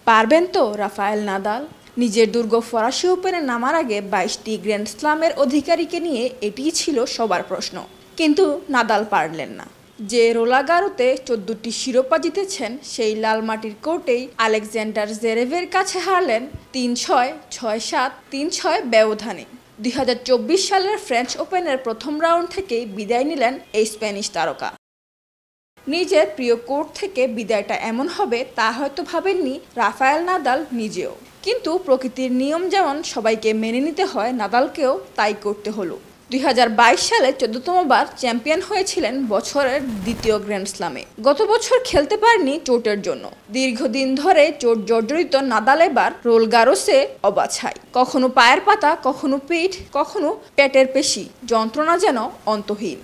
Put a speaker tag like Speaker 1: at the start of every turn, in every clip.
Speaker 1: পারবেন তো Rafael Nadal? নিজের দুর্গ ফরাসি ওপেনে নামার আগে ২২টি গ্র্যান্ড স্লামের অধিকারীকে নিয়ে এটিই ছিল সবার প্রশ্ন। কিন্তু নাদাল পারলেন না। যে রোলাগারোতে ১৪টি শিরোপা জিতেছেন, সেই লাল মাটির কোর্টেই আলেকজান্ডার জেরেভের কাছে হারলেন ৩-৬, ৬-৭, ৩-৬ ব্যবধানে। ২০২৪ সালের ফ্রেঞ্চ ওপেনের প্রথম রাউন্ড থেকেই বিদায় নিলেন এই স্প্যানিশ তারকা। নিজের প্রিয় কোর্ট থেকে বিদায়টা এমন হবে তা হয়তো ভাবেননি রাফায়েল নাদাল নিজেও। কিন্তু প্রকৃতির নিয়ম যেমন সবাইকে মেনে নিতে হয়, নাদালকেও তাই করতে হলো। ২০২২ সালে ১৪তম বার চ্যাম্পিয়ন হয়েছিলেন বছরের দ্বিতীয় গ্র্যান্ড স্লামে। গত বছর খেলতে পারেননি চোটের জন্য। দীর্ঘদিন ধরে চোট জর্জরিত নাদাল এবার রোল গারোসে অবাছাই। কখনো পায়ের পাতা, কখনো পিঠ, কখনো পেটের পেশি, যন্ত্রণা যেন অন্তহীন।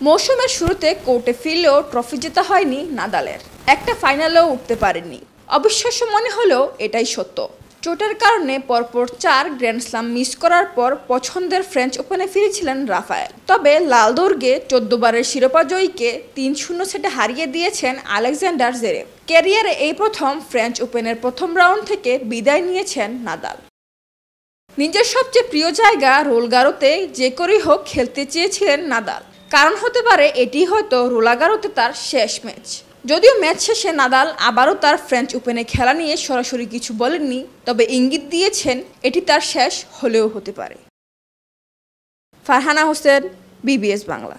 Speaker 1: মৌসুমের শুরুতে কোর্টে ফিরলেও ট্রফি জেতা হয়নি নাদালের। একটা ফাইনালেও উঠতে পারেননি। অবিশ্বাস্য মনে হলেও এটাই সত্য। চোটের কারণে পরপর ৪ গ্র্যান্ড স্লাম মিস করার পর পছন্দের ফ্রেঞ্চ ওপেনে ফিরেছিলেন রাফায়েল। তবে লাল দুর্গে ১৪ বারের শিরোপা জয়ীকে ৩-০ সেটে হারিয়ে দিয়েছেন আলেকজান্ডার জেরেভ। ক্যারিয়ারে এই প্রথম ফ্রেঞ্চ ওপেনের প্রথম রাউন্ড থেকে বিদায় নিয়েছেন নাদাল। নিজের সবচেয়ে প্রিয় জায়গা রোলগারোতে যে করেই হোক খেলতে চেয়েছিলেন নাদাল। কারণ হতে পারে এটি হয়তো রোলাগারোতে তার শেষ ম্যাচ। যদিও ম্যাচ শেষে নাদাল আবারও তার ফ্রেঞ্চ ওপেনে খেলা নিয়ে সরাসরি কিছু বলেননি, তবে ইঙ্গিত দিয়েছেন এটি তার শেষ হলেও হতে পারে। ফারহানা হোসেন, বিবিএস বাংলা।